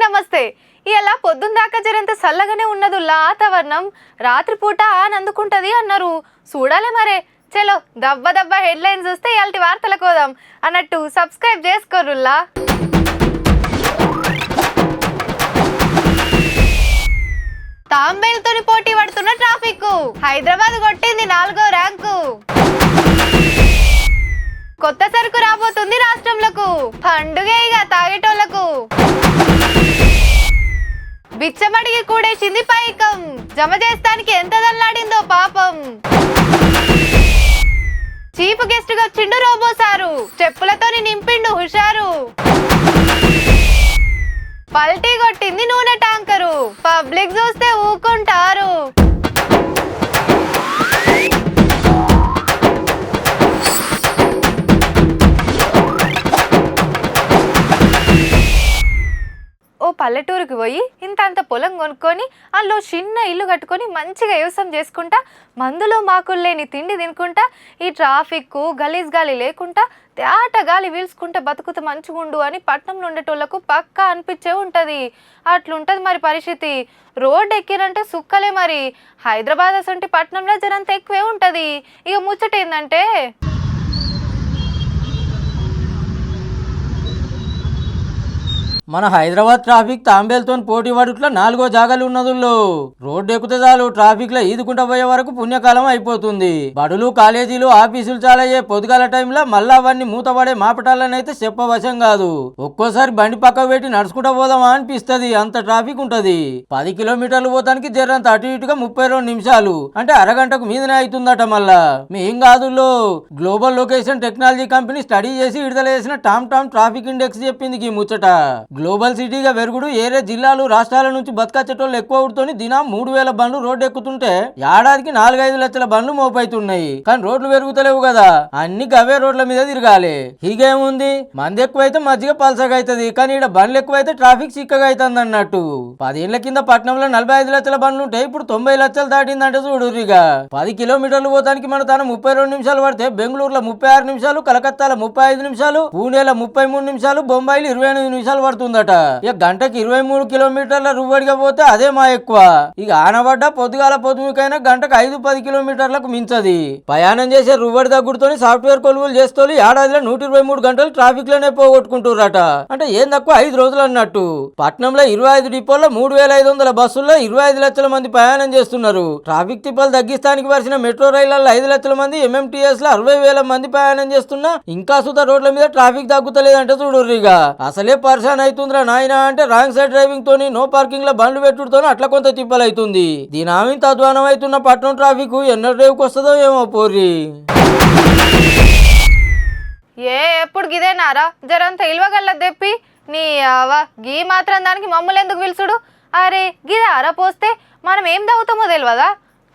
నమస్తే. ఇలా పొద్దున్న దాకా జరంత చల్లగానే ఉన్నదు వాతావరణం, రాత్రిపూట అందుకుంటది అన్నారు. చూడాలి మరే. చలో దబ్బ దబ్బ హెడ్లైన్స్ చూస్తే ఇయాల్టి వార్తలకు పోదాం. అన్నట్టు సబ్స్క్రైబ్ చేసుకోరుల్లా. తాంబేలుతోని పోటీ పడుతున్న ట్రాఫిక్, హైదరాబాద్ కొట్టింది 4వ ర్యాంకు. కొత్త సరుకు రాబోతుంది రాష్ట్రంలకు, పండుగే ఇక తాగేటోళ్లకు. బిచ్చమడిగి కూడేసింది పైకం, జమ చేస్తానికి ఎంత దల్లాడిందో పాపం. చీఫ్ గెస్ట్ గా వచ్చిండు రోబో సారు, చెప్పులతోని నింపిండు హుషారు. పల్టీ కొట్టింది నూనె ట్యాంకరు, పబ్లిక్ చూస్తే ఊకుంటారు. ఓ పల్లెటూరుకి పోయి ఇంత పొలం కొనుక్కొని అందులో చిన్న ఇల్లు కట్టుకొని మంచిగా వ్యవసాయం చేసుకుంటా, మందులు మాకులు లేని తిండి తినుకుంటా, ఈ ట్రాఫిక్ గలీజ్ గాలి లేకుండా తేట గాలి పీల్చుకుంటే బతుకుతూ మంచిగుండు అని పట్నంలో ఉండేటోళ్లకు పక్కా అనిపించే ఉంటుంది. అట్లుంటుంది మరి పరిస్థితి. రోడ్డు ఎక్కిరంటే సుక్కలే మరి. హైదరాబాద్ అసంటి పట్నంలో జనంత ఎక్కువే ఉంటుంది. ఇక ముచ్చట ఏంటంటే, మన హైదరాబాద్ ట్రాఫిక్ తాంబేలుతో పోటీ పడుట్ల 4వ జాగాలు ఉన్నదుల్లో. రోడ్డు ఎక్కుతే చాలు ట్రాఫిక్ లో ఈదుకుంటా పోయే వరకు పుణ్యకాలం అయిపోతుంది. బడులు కాలేజీలు ఆఫీసులు చాలయ్యే పొద్దుగాల టైంలో మళ్ళా అవన్నీ మూతపడే మాపటాలనైతే చెప్పవశం కాదు. ఒక్కోసారి బండి పక్కకు పెట్టి నడుచుకుంటా పోదామా అనిపిస్తుంది, అంత ట్రాఫిక్ ఉంటది. 10 కిలోమీటర్లు పోతానికి జరంత అటు ఇటుగా 32 నిమిషాలు, అంటే అరగంటకు మీదనే అవుతుందట. మళ్ళా మేం కాదుల్లో, global location technology company study చేసి విడుదల చేసిన టామ్ ట్రాఫిక్ ఇండెక్స్ చెప్పింది ఈ ముచ్చట. గ్లోబల్ సిటీగా వెరుగుడు ఏరే జిల్లాలు రాష్ట్రాల నుంచి బతకచ్చేటోళ్ళు ఎక్కువ ఉడుతోని దినం 3000 బండ్లు రోడ్డు ఎక్కుతుంటే ఏడాదికి 4-5 లక్షల బండ్లు మోపైతున్నాయి. కానీ రోడ్లు పెరుగుతలేవు కదా, అన్ని గవే రోడ్ల మీద తిరగాలి. హీగేముంది, మంది ఎక్కువైతే మజ్జిగ పల్సగా అవుతుంది, కానీ ఇక్కడ బండ్లు ఎక్కువైతే ట్రాఫిక్ చిక్కగా అవుతుంది అన్నట్టు. 10 ఏళ్ల కింద పట్నంలో 45 లక్షల బండ్లు ఉంటాయి, ఇప్పుడు 90 లక్షలు దాటిందంటే చూడురిగా. 10 కిలోమీటర్లు పోతానికి మన తన 32 నిమిషాలు పడితే బెంగళూరులో 36 నిమిషాలు, కలకత్తాలో 35 నిమిషాలు, పూణేలో 33 నిమిషాలు, బొంబాయిలో 28 నిమిషాలు పడుతుంది. ఇక గంటకి 23 కిలోమీటర్ల రువ్వడిగా పోతే అదే మా ఎక్కువ. ఇక ఆనబడ్డ పొద్దుగాల పొద్దుకైనా గంటకు 5-10 కిలోమీటర్లకు మించది. ప్రయాణం చేసే రువ్వడి దగ్గుడుతోని సాఫ్ట్వేర్ కొలువులు చేస్తూ ఏడాదిలో 123 గంటలు ట్రాఫిక్ లోనే పోగొట్టుకుంటున్నారట. అంటే ఏం తక్కువ 5 రోజులు అన్నట్టు. పట్నంలో 25 డిపోల్లో 3500 బస్సుల్లో 25 లక్షల మంది ప్రయాణం చేస్తున్నారు. ట్రాఫిక్ తిప్పలు తగ్గిస్తానికి వరిసిన మెట్రో రైళ్లలో 5 లక్షల మంది, ఎంఎంటీఎస్ లో 60,000 మంది ప్రయాణం చేస్తున్నా ఇంకా సుధా రోడ్ల మీద ట్రాఫిక్ తగ్గుతలేదంటే చూడుర్రిగా. అసలే పరిశాన్ అవుతుందిరా నాయన అంటే రాంగ్ సైడ్ డ్రైవింగ్ తోని, నో పార్కింగ్ లో బండ్లు పెట్టుడుతోని అట్లా కొంత తిప్పలైతుంది. దీని ఆమె అధ్వానం అవుతున్న పట్నం ట్రాఫిక్ ఎన్నో రేవుకి వస్తుందో ఏమో పోర్రి. ఎప్పుడు గిదేనారా జరంత ఇల్వగల్ల తెప్పి నీ గీ మాత్రం దానికి మమ్మల్ని ఎందుకు పిలుచుడు? అరే గిదారా పోస్తే మనం ఏం తాగుతామో తెలియదా?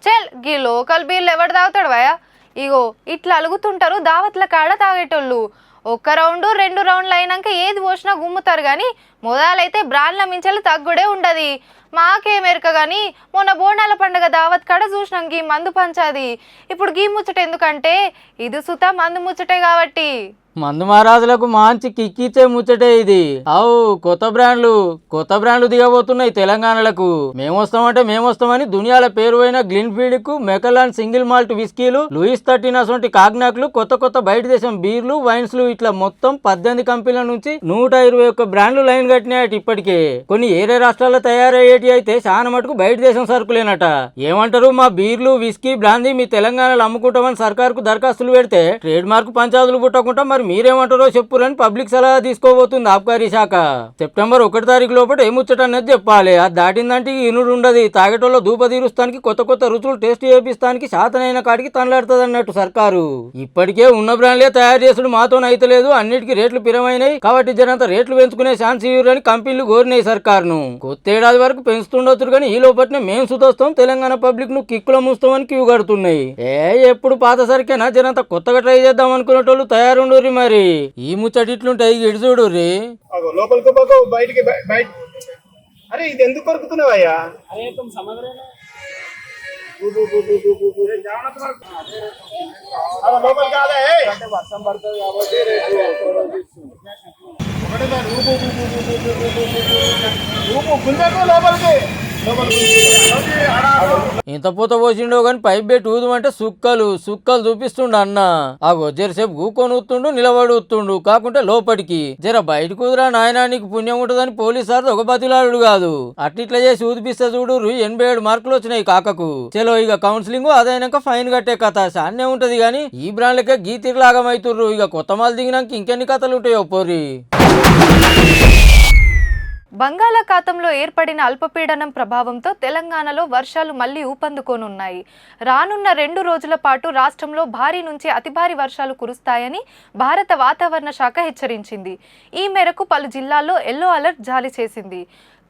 చెల్ గీ లోకల్ బీర్లు ఎవడు తాగుతాడు వయా? ఇగో ఇట్లా అలుగుతుంటారు దావత్ల కాడ తాగేటోళ్ళు. 1 రౌండు 2 రౌండ్లు అయినాక ఏది పోసినా గుమ్ముతారు, కానీ మొదలైతే బ్రాండ్ల మించలు తగ్గుడే ఉండదు. మాకేమెరక కానీ మొన్న బోనాల పండుగ దావత్ కాడ చూసినాం గీ మందు పంచాది. ఇప్పుడు గీ ముచ్చట ఎందుకంటే ఇది సుత మందు ముచ్చటే కాబట్టి. మందు మహారాజులకు మంచి కిక్కిచ్చే ముచ్చటే ఇది. అవు కొత్త బ్రాండ్లు దిగబోతున్నాయి తెలంగాణలకు. మేమొస్తామని దునియాల పేరు అయిన గ్లిన్ఫీల్డ్ కు, మెకలాన్ సింగిల్ మాల్ట్ విస్కీలు, లూయిస్ 13 అసొంటి కాగ్నాక్లు, కొత్త బయట దేశం బీర్లు, వైన్స్లు, ఇట్లా మొత్తం 18 కంపెనీల నుంచి 121 బ్రాండ్లు లైన్ కట్టినాయట. ఇప్పటికే కొన్ని ఏరే రాష్ట్రాల్లో తయారయ్యేటి అయితే చాలా మటుకు బయట దేశం సరుకులేనట. ఏమంటారు, మా బీర్లు, విస్కీ, బ్రాందీ మీ తెలంగాణలో అమ్ముకుంటామని సర్కారుకు దరఖాస్తులు పెడితే ట్రేడ్ మార్క్ పంచాదులు పుట్టకుండా మరి మీరేమంటారో చెప్పురని పబ్లిక్ సలహా తీసుకోబోతుంది ఆబ్కారీ శాఖ. సెప్టెంబర్ 1 తారీఖు లోపల ఏముచ్చట అనేది చెప్పాలి. అది దాటిందంటే ఇనుడు ఉండదు. తాగేటోళ్ళ దూప తీరుస్తానికి, కొత్త రుచులు టేస్ట్ చేపిస్తానికి శాతనైన కాడికి తనలాడుతుంది అన్నట్టు సర్కారు. ఇప్పటికే ఉన్న బ్రాండ్లే తయారు చేసుడు మాతోనే అయితే లేదు, అన్నిటికీ రేట్లు పిరమైనాయి కాబట్టి జనంత రేట్లు పెంచుకునే ఛాన్స్ ఇవ్వరని కంపెనీలు కోరినాయి సర్కారును. కొత్త ఏడాది వరకు పెంచుతుండొచ్చు, కానీ ఈ లోపట్నే మేము సుతొస్తాం, తెలంగాణ పబ్లిక్ ను కిక్కుల మూస్తామని క్యూ కడుతున్నాయి. ఎప్పుడు పాత సరికేనా జనంత కొత్తగా ట్రై చేద్దాం అనుకునేటోళ్ళు తయారుండూరి. మరి ఈ ముచ్చట ఇట్లుంటాయి, ఇటు చూడు రే. లోపలికి బయటికి బయట. అరే ఇది ఎందుకు కొరుకుతున్నావయ్యా? లోపలికి కాదే, వర్షం పడుతుంది కాబట్టి ఒకటేసారి ఊపు గుంజకు లోపలికి ఇంత పూత పోసిండో గాని పైప్ పెట్టి ఊదుమంటే సుక్కలు చూపిస్తుండు అన్న ఆ జరసేపు కూకొని ఊతుండు నిలబడి ఊతుండు కాకుంటే లోపలికి జర బయట కుదురా నాయనా నీకు పుణ్యం ఉంటుందని పోలీసు సార్ ఒక బతిలాడు కాదు అట్టిట్లా చేసి ఊదిపిస్తే చూడు 87 మార్కులు వచ్చినాయి కాకకు చలో ఇక కౌన్సిలింగ్ అదైనాక ఫైన్ కట్టే కథ సాన్నే ఉంటది గాని ఈ బ్రాండ్లకే గీతిలాగమైతుర్రు ఇక కొత్త మాలు దిగినాక ఇంకెన్ని కథలు ఉంటాయో పోరి. బంగాళాఖాతంలో ఏర్పడిన అల్పపీడనం ప్రభావంతో తెలంగాణలో వర్షాలు మళ్లీ ఊపందుకోనున్నాయి. రానున్న 2 రోజుల పాటు రాష్ట్రంలో భారీ నుంచి అతి భారీ వర్షాలు కురుస్తాయని భారత వాతావరణ శాఖ హెచ్చరించింది. ఈ మేరకు పలు జిల్లాల్లో ఎల్లో అలర్ట్ జారీ చేసింది.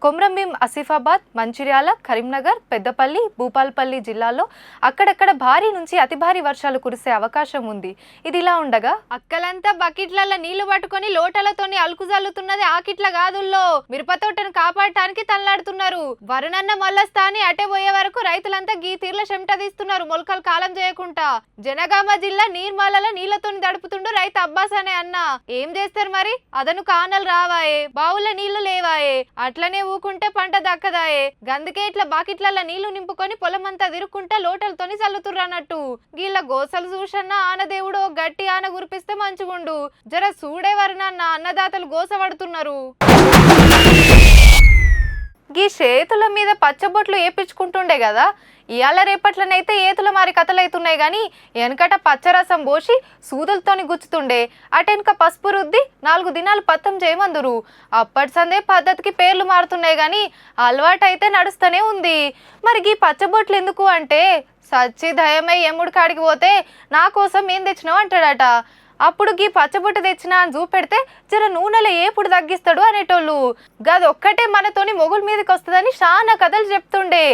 కొమ్రంభీం, ఆసిఫాబాద్, మంచిర్యాల, కరీంనగర్, పెద్దపల్లి, భూపాల్పల్లి జిల్లాల్లో అక్కడక్కడ భారీ నుంచి అతి భారీ వర్షాలు కురిసే అవకాశం ఉంది. ఇదిలా ఉండగా అక్కలంతా బకెట్లలో నీళ్లు పట్టుకొని లోటలతోని అలుకుజల్లుతున్నది ఆకిట్ల గాదుల్లో మిరపతోటను కాపాడటానికి తనలాడుతున్నారు. వరుణన్న మల్లస్థాని అటే పోయే వరకు రైతులంతా గీ తీర్ల చెమట తీస్తున్నారు మొలకలు కాలం చేయకుండా. జనగామ జిల్లా నీర్మాలలో నీళ్లతోని దడుపుతుండు రైతు అబ్బాస్ అనే అన్న. ఏం చేస్తారు మరి? అదను కానలు రావాయే, బావుల నీళ్లు లేవాయే, అట్లనే ఊకుంటే పంట దక్కదాయే. గందుకే ఇట్లా బాకిట్ల నీళ్లు నింపుకొని పొలమంతా తిరుక్కుంటా లోటలతోని చల్లుతుర్రన్నట్టు. గీళ్ళ గోసలు చూసన్నా ఆనదేవుడు గట్టి ఆన గురిపిస్తే మంచిగుండు. జర చూడేవారునన్న అన్నదాతలు గోస పడుతున్నారు. గీ చేతుల మీద పచ్చబొట్లు ఏపించుకుంటుండే కదా, ఇవాళ రేపట్లనైతే ఏతుల మారి కథలైతున్నాయి కానీ వెనకట పచ్చరసం పోసి సూదులతోని గుచ్చుతుండే. అటెనక పసుపు రుద్ది 4 దినాలు పత్తం చేయమందురు. అప్పటి సందే పద్ధతికి పేర్లు మారుతున్నాయి కానీ అలవాటు అయితే నడుస్తూనే ఉంది. మరి ఈ పచ్చబొట్లు ఎందుకు అంటే సచ్చి దయమై ఎముడు కాడికి పోతే నా కోసం ఏం తెచ్చినావు అంటాడట. అప్పుడు గీ పచ్చబొట్టు తెచ్చినా అని చూపెడితే జర నూనెలో ఏపుడు తగ్గిస్తాడు అనేటోళ్ళు. గదొక్కటే మనతోని మొగుల మీదకి వస్తుందని చాలా కథలు చెప్తుండే.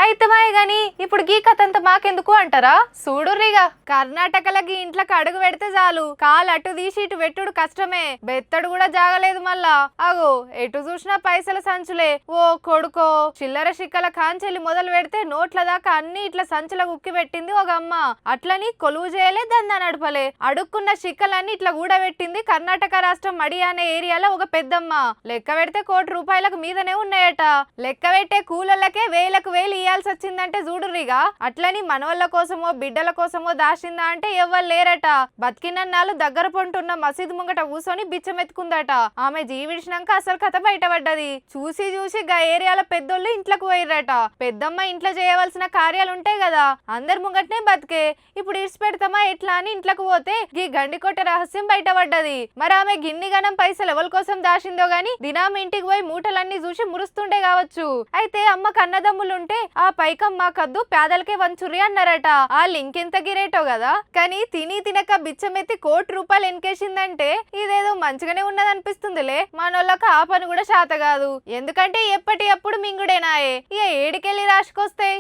అయితే మాయ గాని ఇప్పుడు గీ కథ అంతా మాకెందుకు అంటారా? చూడుర్రిగా కర్ణాటకలకి ఇంట్లోకి అడుగు పెడితే చాలు కాలు అటు తీసి ఇటు పెట్టుడు కష్టమే, బెత్తడు కూడా జాగలేదు. మళ్ళా అగో ఎటు చూసినా పైసల సంచులే. ఓ కొడుకో చిల్లర శిక్కల కాంచెల్లి మొదలు పెడితే నోట్ల దాకా అన్ని ఇట్లా సంచుల గుక్కి పెట్టింది ఒక అమ్మ. అట్లని కొలువు చేయలే, దందా నడపలే, అడుక్కున్న శిక్కలన్నీ ఇట్లా కూడబెట్టింది కర్ణాటక రాష్ట్రం మడి అనే ఏరియాలో ఒక పెద్దమ్మ. లెక్క పెడితే 1 కోటి రూపాయలకు మీదనే ఉన్నాయట. లెక్క పెట్టే కూలళ్ళకే వేలకు వేలు ఇయ్యాల్సి వచ్చిందంటే చూడుర్రిగా. అట్లని మనవళ్ళ కోసమో బిడ్డల కోసమో దాచిందా అంటే ఎవ్వరు లేరట. బతికినన్నాళ్ళు దగ్గర పొంటున్న మసీదు ముంగట కూసోని బిచ్చమెత్తుకుందట. ఆమె జీవించినాక అసలు కథ బయటపడ్డది. చూసి చూసి గా ఏరియాల పెద్దోళ్ళు ఇంట్లోకి పోయిర్రట. పెద్దమ్మ ఇంట్లో చేయవలసిన కార్యాలు ఉంటాయి కదా, అందరి ముంగటనే బతికే. ఇప్పుడు ఇడిచి పెడతామా ఎట్లా అని ఇంట్లోకి పోతే గీ గండికోట రహస్యం బయటపడ్డది. మరి ఆమె గిన్ని గనం పైసలు ఎవరి కోసం దాచిందో గాని దినాం ఇంటికి పోయి మూటలన్నీ చూసి మురుస్తుండే కావచ్చు. అయితే అమ్మ కన్నదమ్ములుంటే ఆ పైకం మా కద్దు పేదలకే వంచుర్రి అన్నారట. ఆ లింక్ ఎంత గిరేటో కదా. కానీ తిని తినక బిచ్చమెత్తి 1 కోటి రూపాయలు ఎన్కేసిందంటే ఇదేదో మంచిగానే ఉన్నదనిపిస్తుందిలే. మనోళ్ళకి ఆ పని కూడా శాత కాదు. ఎందుకంటే ఎప్పటి అప్పుడు మింగుడేనాయే. ఇక ఏడికెళ్ళి రాసుకొస్తాయి.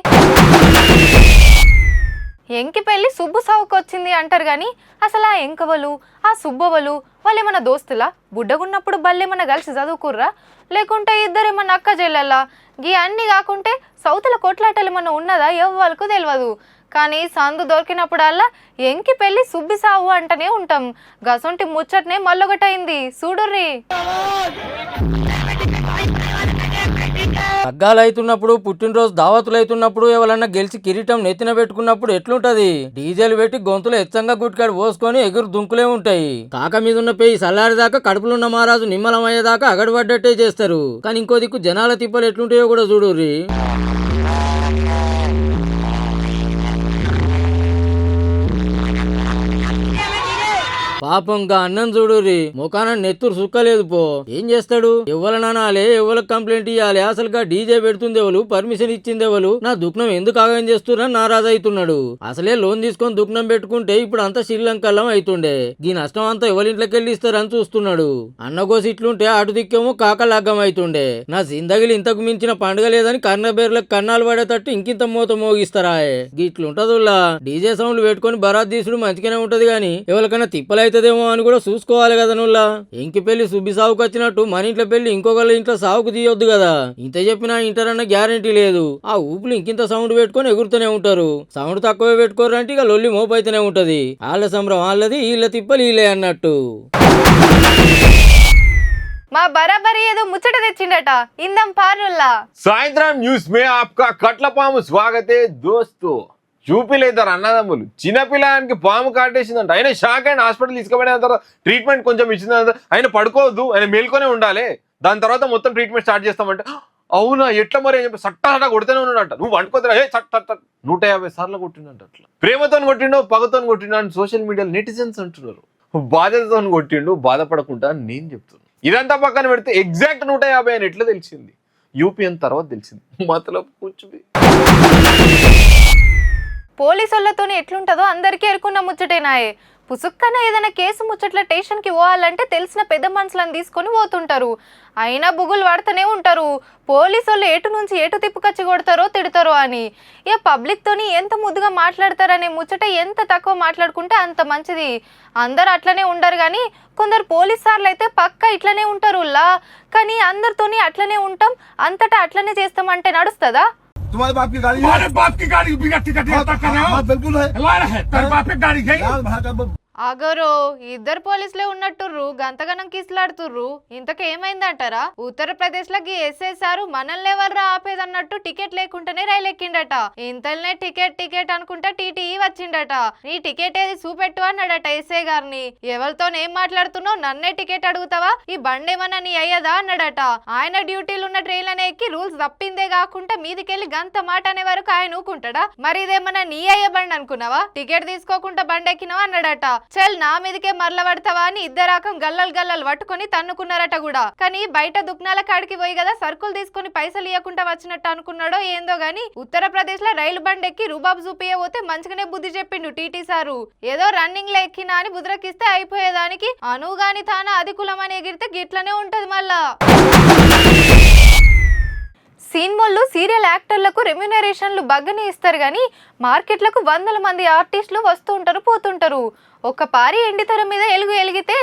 ఎంకి పెళ్లి సుబ్బు సావుకొచ్చింది అంటారు కానీ అసలు ఆ ఎంకవలు ఆ సుబ్బవలు వాళ్ళేమన్నా దోస్తులా? బుడ్డగున్నప్పుడు బల్లేమన్నా కలిసి చదువుకుర్రా? లేకుంటే ఇద్దరేమన్నా అక్క చెల్లెల్లా? గీ అన్ని కాకుంటే సౌతుల కొట్లాటలు ఏమన్నా ఉన్నదా ఎవ్వరకు తెలియదు. కానీ సందు దొరికినప్పుడల్లా ఎంకి పెళ్లి సుబ్బి సావు అంటనే ఉంటాం. గసొంటి ముచ్చటనే మల్లొకటైంది చూడుర్రి. తగ్గాలు అవుతున్నప్పుడు, పుట్టినరోజు దావతులు అవుతున్నప్పుడు, ఎవరన్నా గెలిచి కిరీటం నెత్తిన పెట్టుకున్నప్పుడు ఎట్లుంటది? డీజేలు పెట్టి గొంతులు ఎచ్చంగా గుట్కాడు పోసుకొని ఎగురు దుంకులే ఉంటాయి. కాక మీద ఉన్న పేయి సల్లారిదాకా కడుపులున్న మహారాజు నిమ్మలమయ్యేదాకా అగడబడ్డట్టే చేస్తారు. కానీ ఇంకో దిక్కు జనాల తిప్పలు ఎట్లుంటాయో కూడా చూడుర్రి. పాపంగా అన్నం చూడుర్రి, ముఖాన నెత్తురు సుక్కలేదు పో. ఏం చేస్తాడు? ఎవ్వలనాలే, ఎవ్వలకు కంప్లైంట్ ఇవ్వాలి. అసలుగా డీజే పెడుతుంది ఎవరు, పర్మిషన్ ఇచ్చింది ఎవరు, నా దుఃఖం ఎందుకు ఆగం చేస్తున్నా నారాజు అవుతున్నాడు. అసలే లోన్ తీసుకొని దుఃఖం పెట్టుకుంటే ఇప్పుడు అంతా శ్రీలంకల్లం అవుతుండే. ఈ నష్టం అంతా ఎవరింట్లోకి వెళ్ళి ఇస్తారని చూస్తున్నాడు. అన్నగోసి ఇట్లుంటే అటు దిక్కేమో కాకలగ్గం అవుతుండే. నా జిందగిలి ఇంతకు మించిన పండుగ లేదని కన్నబేర్లకు కన్నాలు పడేటట్టు ఇంకింత మూత మోగిస్తారా? గిట్లుంటదుల్లా. డీజే సౌండ్లు పెట్టుకొని బరాత్ తీసుడు మంచిగానే ఉంటది గాని ఎవరికైనా తిప్పలైతే అవుతుందేమో అని కూడా చూసుకోవాలి కదా. నువ్వులా ఇంకి పెళ్లి సుబ్బి సాగుకు వచ్చినట్టు మన ఇంట్లో పెళ్లి ఇంకొకళ్ళ ఇంట్లో సాగుకు తీయొద్దు కదా. ఇంత చెప్పినా ఇంటారన్న గ్యారంటీ లేదు. ఆ ఊపులు ఇంకింత సౌండ్ పెట్టుకొని ఎగురుతూనే ఉంటారు. సౌండ్ తక్కువ పెట్టుకోరంటే ఇక లొల్లి మోపైతేనే ఉంటది. వాళ్ళ సంబరం వాళ్ళది, వీళ్ళ తిప్పలు వీళ్ళే అన్నట్టు. మా బరాబరి ఏదో ముచ్చట తెచ్చిండట ఇందం పారుల్లా. సాయంత్రం న్యూస్ మే ఆప్కా కట్ల పాము స్వాగతే దోస్తు. చూపిలేదారు అన్నదమ్ములు, చిన్నపిల్లానికి పాము కాటేసిందంట. ఆయన షాక్ అయిన హాస్పిటల్ తీసుకుపోయిన తర్వాత ట్రీట్మెంట్ కొంచెం ఇచ్చిందంట. ఆయన పడుకోవద్దు, ఆయన మేల్కొనే ఉండాలి, దాని తర్వాత మొత్తం ట్రీట్మెంట్ స్టార్ట్ చేస్తామంటే అవునా ఎట్లా మరి అని చెప్పి సట్ట కొడుతూనే ఉన్నాడంట. నువ్వు వండుకోదరా సట్ట 150 సార్లు కొట్టిండంట. అట్లా ప్రేమతో కొట్టిండో పగతో కొట్టిండో అని సోషల్ మీడియాలో నెటిజన్స్ అంటున్నారు. బాధ్యతతో కొట్టిండు, బాధపడకుండా నేను చెప్తున్నాను. ఇదంతా పక్కన పెడితే ఎగ్జాక్ట్ 150 అని ఎట్లా తెలిసింది? యూపీఎన్ తర్వాత తెలిసింది. మతలబ్ కూర్చుంది. పోలీసులతోనే ఎట్లుంటుందో అందరికీ ఎరుకున్న ముచ్చటేనాయే. పుసుక్కన ఏదైనా కేసు ముచ్చట్ల స్టేషన్కి పోవాలంటే తెలిసిన పెద్ద మనుషులను తీసుకొని పోతుంటారు. అయినా బుగులు పడుతూనే ఉంటారు. పోలీసు వాళ్ళు ఎటు నుంచి ఎటు తిప్పుకొచ్చి కొడతారో తిడతారో అని. ఇక పబ్లిక్తోని ఎంత ముద్దుగా మాట్లాడతారనే ముచ్చట ఎంత తక్కువ మాట్లాడుకుంటే అంత మంచిది. అందరు అట్లనే ఉండరు కానీ కొందరు పోలీస్ సార్లు అయితే పక్కా ఇట్లనే ఉంటారు. కానీ అందరితోని అట్లనే ఉంటాం, అంతటా అట్లనే చేస్తామంటే నడుస్తుందా? तुम्हारे बाप की गाड़ी है? बाप की गाड़ी बिना टिकट बिल्कुल है। तेरे बाप की गाड़ी है। అగరో ఇద్దరు పోలీసులే ఉన్నట్టుర్రు, గంతగనం కిసులాడుతుర్రు. ఇంతకేమైందంటారా? ఉత్తరప్రదేశ్ లో ఎస్ఐసారు మనల్ని ఎవర్రా ఆపేదన్నట్టు టికెట్ లేకుండానే రైలు ఎక్కిండట. ఇంతలనే టికెట్ అనుకుంటా టీటీఈ వచ్చిండట. నీ టికెట్ ఏది చూపెట్టు అన్నాడట ఎస్ఐ గారిని. ఎవరితోనేం మాట్లాడుతున్నావు, నన్నే టికెట్ అడుగుతావా, ఈ బండేమన్నా నీ అయ్యదా అన్నాడట. ఆయన డ్యూటీలు ఉన్న ట్రైన్లనే ఎక్కి రూల్స్ తప్పిందే కాకుండా మీదికెళ్ళి గంత మాట అనే వరకు ఆయన ఊకుంటాడా? మరి ఇదేమన్నా నీ అయ్య బండి అనుకున్నావా? టికెట్ తీసుకోకుండా బండి ఎక్కినావా అన్నాడట. చల్ నా మీదకే మరల పడతావా అని ఇద్దరాకం గల్లలు పట్టుకొని తన్నుకున్నారట కూడా. కానీ బయట దుకాణాల కాడికి పోయి కదా సరుకులు తీసుకుని పైసలు ఇవ్వకుండా వచ్చినట్టు అనుకున్నాడో ఏందో గాని ఉత్తరప్రదేశ్ లో రైలు బండి ఎక్కి రుబాబ్ చూపియబోతే మంచిగానే బుద్ధి చెప్పిండు టీటీ సారు. ఏదో రన్నింగ్ లో ఎక్కినా అని బుద్రకిస్తే అయిపోయేదానికి అనుగాని తాన అది కులమని ఎగిరితే గిట్లనే ఉంటది మళ్ళా. సినిమాల్లో సీరియల్ యాక్టర్లకు రెమ్యునరేషన్లు బగ్గనే ఇస్తారు కానీ మార్కెట్లకు వందల మంది ఆర్టిస్టులు వస్తూ ఉంటారు పోతుంటారు. ఒక పారి ఎండితెర మీద ఎలిగితే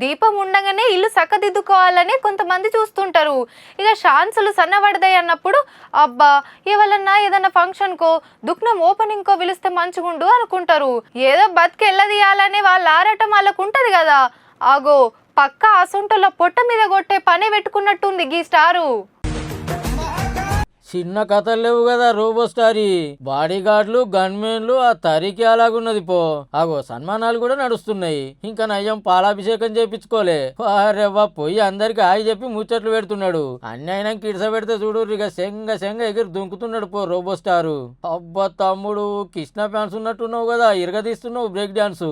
దీపం ఉండగానే ఇల్లు చక్కదిద్దుకోవాలని కొంతమంది చూస్తుంటారు. ఇక ఛాన్సులు సన్నబడదాయి అన్నప్పుడు అబ్బా ఎవరన్నా ఏదన్నా ఫంక్షన్కో దుఃఖం ఓపెనింగ్కో పిలిస్తే మంచిగుండు అనుకుంటారు. ఏదో బతికెళ్ళదీయాలనే వాళ్ళ ఆరాటం వాళ్ళకు ఉంటది కదా. ఆగో పక్క అసొంటోళ్ళ పొట్ట మీద కొట్టే పని పెట్టుకున్నట్టుంది గీ స్టారు. చిన్న కథలు లేవు కదా రోబో స్టారీ. బాడీ గార్డులు గన్మెన్లు ఆ తరికి అలాగున్నది పో. ఆగో సన్మానాలు కూడా నడుస్తున్నాయి. ఇంకా నయ్యం పాలాభిషేకం చేపించుకోలే. వారెవ్వా పోయి అందరికి హాయి చెప్పి ముచ్చట్లు పెడుతున్నాడు. అన్ని అయినా కిడిస పెడితే చూడు ఇక శంగ ఎగిరి దుంకుతున్నాడు పో రోబో స్టారు. అబ్బా తమ్ముడు కృష్ణ ఫ్యాన్స్ ఉన్నట్టున్నావు కదా, ఇరగదీస్తున్నావు బ్రేక్ డాన్స్.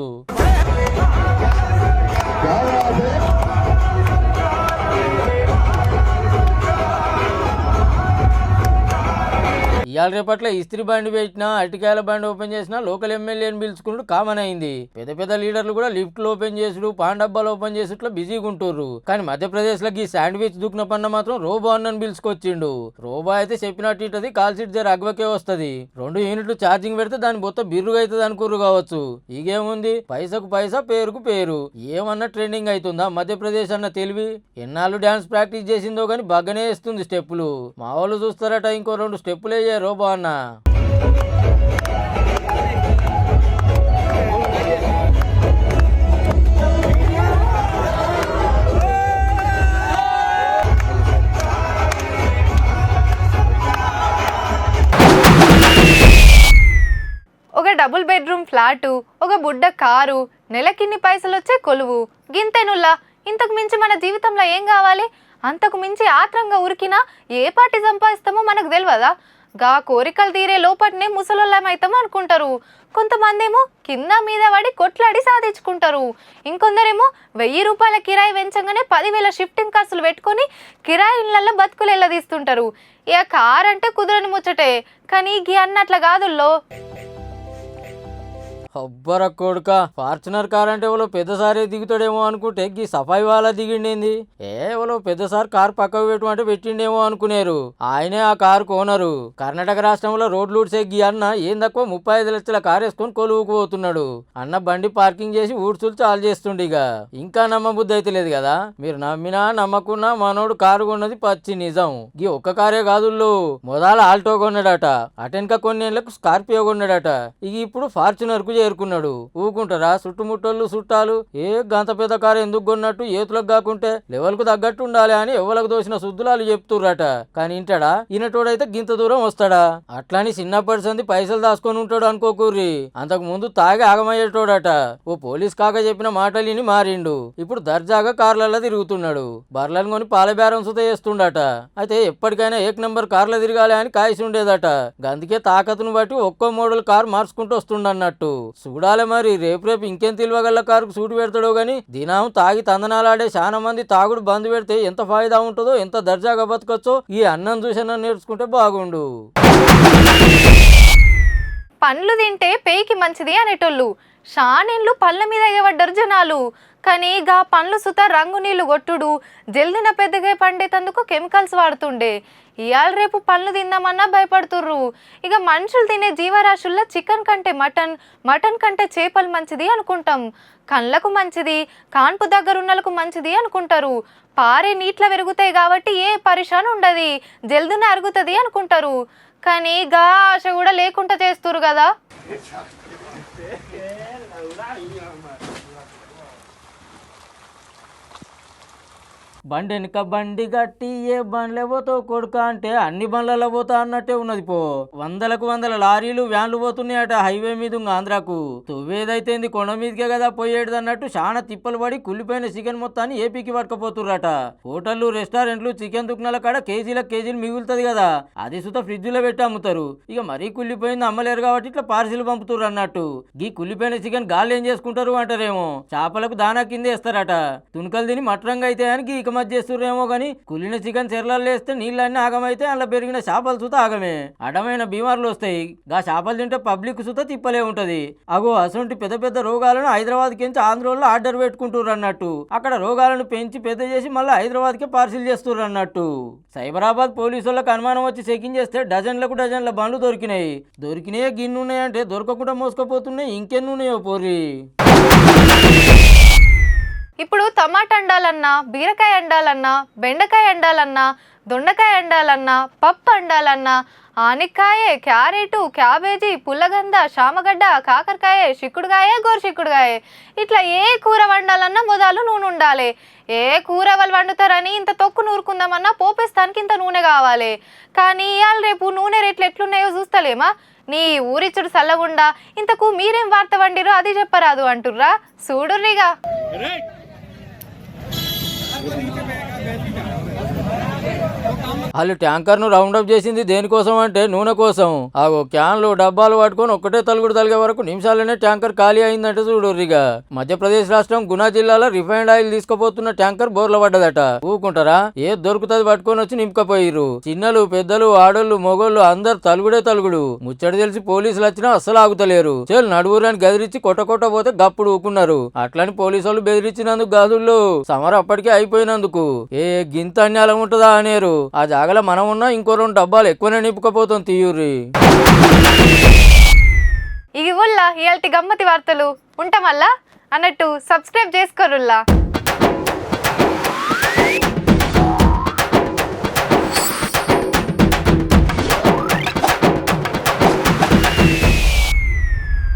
ఇవాళ రేపట్ల ఇస్త్రీ బండి పెట్టినా అరటికాయల బండి ఓపెన్ చేసినా లోకల్ ఎమ్మెల్యేని పిలుచుకుంటూ కామన్ అయింది. పెద్ద లీడర్లు కూడా లిఫ్ట్లు ఓపెన్ చేసుడు పాన్ డబ్బాలు ఓపెన్ చేసుట్లా బిజీగా ఉంటుర్రు. కానీ మధ్యప్రదేశ్ లో ఈ శాండ్విచ్ దుక్న పన్న మాత్రం రోబో అన్నని పిలుచుకొచ్చిండు. రోబో అయితే చెప్పినట్టు ఇటది, కాల్ సీట్ జర అగ్వకే వస్తుంది. 2 యూనిట్లు ఛార్జింగ్ పెడితే దాని మొత్తం బిర్రుగా అవుతుంది అనుకుర్రు కావచ్చు. ఇగేముంది పైసకు పైసా పేరుకు పేరు. ఏమన్నా ట్రెండింగ్ అవుతుందా మధ్యప్రదేశ్ అన్న తెలివి? ఎన్నాళ్ళు డాన్స్ ప్రాక్టీస్ చేసిందో గానీ బాగానే వేస్తుంది స్టెప్పులు. మా వాళ్ళు చూస్తారట ఇంకో 2 స్టెప్పులు వేయే రోబో అన్న. ఒక డబుల్ బెడ్రూమ్ ఫ్లాటు, ఒక బుడ్డ కారు, నెలకిన్ని పైసలు వచ్చే కొలువు, గింతెనుల్లా. ఇంతకు మించి మన జీవితంలో ఏం కావాలి? అంతకు మించి ఆత్రంగా ఉరికినా ఏ పార్టీ సంపాదిస్తామో మనకు తెలియదా? గా కోరికలు తీరే లోపటినే ముసలోళ్ళమైతాం అనుకుంటారు. కొంతమంది ఏమో కింద మీద పడి కొట్లాడి సాధించుకుంటారు. ఇంకొందరేమో 1000 రూపాయల కిరాయి వెంచగానే 10,000 షిఫ్టింగ్ ఖర్చులు పెట్టుకొని కిరాయి ఇళ్లలో బతుకులు ఎల్లదీస్తుంటారు. ఇక కార్ అంటే కుదరని ముచ్చటే, కానీ గీ అన్నట్ల కాదుల్లో. అబ్బర కొడుక, ఫార్చునర్ కార్ అంటే ఎవరో పెద్దసారే దిగుతాడేమో అనుకుంటే గీ సఫాయి వాళ్ళ దిగిండేంది. ఎవరో పెద్దసారి కార్ పక్కకు పెట్టమంటే పెట్టిండేమో అనుకునేరు. ఆయనే ఆ కారు కోనరు. కర్ణాటక రాష్ట్రంలో రోడ్లు ఊడ్సే గీ అన్న ఏం తక్కువ 35 లక్షల కారు వేసుకొని కొలువుకు పోతున్నాడు. అన్న బండి పార్కింగ్ చేసి ఊడ్చులు చాలు చేస్తుండే. ఇంకా నమ్మబుద్ధి అయితే లేదు కదా. మీరు నమ్మినా నమ్మకున్నా మనోడు కారు కొన్నది పచ్చి నిజం. గీ ఒక్క కారే కాదుల్లో, మొదల ఆల్టో కొన్నాడట, అటెన్క కొన్ని ఏళ్లకు స్కార్పియో కొన్నాడట, ఇక ఇప్పుడు ఫార్చునర్ కు చేరుకున్నాడు. ఊకుంటారా చుట్టుముట్టోళ్ళు చుట్టాలు ఏ గంత పెద్ద కారు ఎందుకు కొన్నట్టు ఏతులకు కాకుంటే లెవెల్ కు తగ్గట్టు ఉండాలి అని ఎవరికి దోసిన శుద్ధులాలు చెప్తుర్రట. కానీ ఇంటాడా ఈయనటోడైతే గింత దూరం వస్తాడా? అట్లాని చిన్నప్పటి సంది పైసలు దాచుకొని ఉంటాడు అనుకోకూర్రి. అంతకు ముందు తాగి ఆగమయ్యేటోడట. ఓ పోలీస్ కాక చెప్పిన మాటలిని మారిండు. ఇప్పుడు దర్జాగా కార్లలో తిరుగుతున్నాడు. బర్లను కొని పాల బేరం సుత చేస్తుండట. అయితే ఎప్పటికైనా ఏక్ నెంబర్ కార్లో తిరగాలి అని కాయసి ఉండేదట. అందుకే తాకతును బట్టి ఒక్కో మోడల్ కార్ మార్చుకుంటూ వస్తుండన్నట్టు. చూడాలి మరి రేపు ఇంకేం తెలివగల కారుకు సూటు పెడతాడో గాని దినం తాగి తందనాలాడే చాలా మంది తాగుడు బంద్ పెడితే ఎంత ఫాయిదా ఉంటుందో ఎంత దర్జాగా బతకొచ్చో ఈ అన్నం చూసిన నేర్చుకుంటే బాగుండు. పండ్లు తింటే పేయికి మంచిది అనేటోళ్ళు షానిన్లు పళ్ళ మీద ఎగబడ్డరు జనాలు. కానీ గా పండ్లు సుత రంగు నీళ్లు కొట్టుడు జల్దిన పెద్దగా పండేటందుకు కెమికల్స్ వాడుతుండే. ఇవాళ రేపు పండ్లు తిందామన్నా భయపడుతుర్రు. ఇక మనుషులు తినే జీవరాశుల్లో చికెన్ కంటే మటన్ కంటే చేపలు మంచిది అనుకుంటాం. కళ్ళకు మంచిది, కాన్పు దగ్గరున్నలకు మంచిది అనుకుంటారు. పారే నీటిలో పెరుగుతాయి కాబట్టి ఏ పరిశాన్ ఉండదు, జల్దిన అరుగుతుంది అనుకుంటారు. కానీ గా ఆశ కూడా లేకుండా చేస్తురు కదా. బండి వెనుక బండి గట్టి ఏ బండ్లే పోతో కొడుక అంటే అన్ని బండ్లలో పోతా అన్నట్టే ఉన్నది పో. వందలకు వందల లారీలు వ్యాన్లు పోతున్నాయట హైవే మీద ఆంధ్రాకు. తువ్వేదైతే కొండ మీదకే కదా పోయేది అన్నట్టు చాలా తిప్పలు పడి కుళ్ళిపోయిన చికెన్ మొత్తాన్ని ఏపీకి పట్టుకపోతుర్రట. హోటళ్లు రెస్టారెంట్లు చికెన్ దుకాణాల కాడ కేజీలు మిగులుతుంది కదా, అది సుత ఫ్రిడ్జ్ లో పెట్టి అమ్ముతారు. ఇక మరీ కుళ్ళిపోయింది అమ్మలేరు కాబట్టి ఇట్లా పార్సిల్ పంపుతుర్రు అన్నట్టు. ఈ కుళ్ళిపోయిన చికెన్ గాళ్ళు ఏం చేసుకుంటారు అంటారేమో, చేపలకు దానా కిందే ఇస్తారట. తునకలు తిని మట్రంగా అయితే అని ఇక మధ్య చేస్తుర్రేమో గాని కుళ్ళిన చికెన్ చెర్లలో వేస్తే నీళ్ళన్నీ ఆగమైతే అందులో పెరిగిన చేపలు సుత ఆగమే. అడమైన బీమార్లు వస్తాయి. గా చేపలు తింటే పబ్లిక్ సుత తిప్పలే ఉంటది. అగో అసొంటి పెద్ద పెద్ద రోగాలను హైదరాబాద్ కించి ఆంధ్రలో ఆర్డర్ పెట్టుకుంటుర్రు అన్నట్టు. అక్కడ రోగాలను పెంచి పెద్ద చేసి మళ్ళీ హైదరాబాద్ కి పార్సిల్ చేస్తుర్రు అన్నట్టు. సైబరాబాద్ పోలీసులకు అనుమానం వచ్చి చెకింగ్ చేస్తే డజన్ల బండ్లు దొరికినాయి. గిన్నున్నాయంటే దొరకకుండా మోసుకపోతున్నాయి. ఇంకెన్నున్నాయో పోర్రి. ఇప్పుడు టమాటా అండాలన్నా, బీరకాయ అండాలన్నా, బెండకాయ అండాలన్నా, దొండకాయ అండాలన్నా, పప్పు అండాలన్నా, ఆనికాయ, క్యారెట్, క్యాబేజీ, పుల్లగంద, శామగడ్డ, కాకరకాయ, చిక్కుడుకాయ, గోరుచిక్కుడుకాయ, ఇట్లా ఏ కూర వండాలన్నా మొదలు నూనె ఉండాలి. ఏ కూర వాళ్ళు వండుతారని ఇంత తొక్కు నూరుకుందామన్నా పోపేస్తానికి ఇంత నూనె కావాలి. కానీ ఇవాళ రేపు నూనె రేట్లు ఎట్లున్నాయో చూస్తలేమా? నీ ఊరిచుడు సల్లగుండా ఇంతకు మీరేం వార్త వండిరో అది చెప్పరాదు అంటుర్రా. చూడుర్రిగా. వాళ్ళు ట్యాంకర్ ను రౌండప్ చేసింది దేనికోసం అంటే నూనె కోసం. ఆ క్యాన్లు డబ్బాలు పట్టుకొని ఒక్కటే తలుగుడు తలిగే వరకు నిమిషాలనే ట్యాంకర్ ఖాళీ అయిందంటే చూడుర్రిగా. మధ్యప్రదేశ్ రాష్ట్రం గునా జిల్లాలో రిఫైన్డ్ ఆయిల్ తీసుకుపోతున్న ట్యాంకర్ బోర్ల పడ్డదట. ఊకుంటారా ఏ దొరుకుతుంది పట్టుకొని వచ్చి నింపుకపోయిర్రు. చిన్నలు పెద్దలు ఆడోళ్ళు మొగోళ్ళు అందరు తలుగుడు. ముచ్చడి తెలిసి పోలీసులు వచ్చినా అస్సలు ఆగుతలేరు. నడువురని గదిరించి కొట్ట పోతే గప్పుడు ఊకున్నారు. అట్లని పోలీసు వాళ్ళు బెదిరించినందుకు గాదుల్లో సమరం అప్పటికే అయిపోయినందుకు ఏ గింత అన్యాయం ఉంటుందా అనేరు. ఆ జాగలో మనం ఉన్నా ఇంకో 2 డబ్బాలు ఎక్కువనే నింపుకపోతాం తీయుర్రి. ఇవి ఇయాల్టి గమ్మతి వార్తలు ఉంటామల్లా అన్నట్టు సబ్స్క్రైబ్ చేసుకోరుల్లా.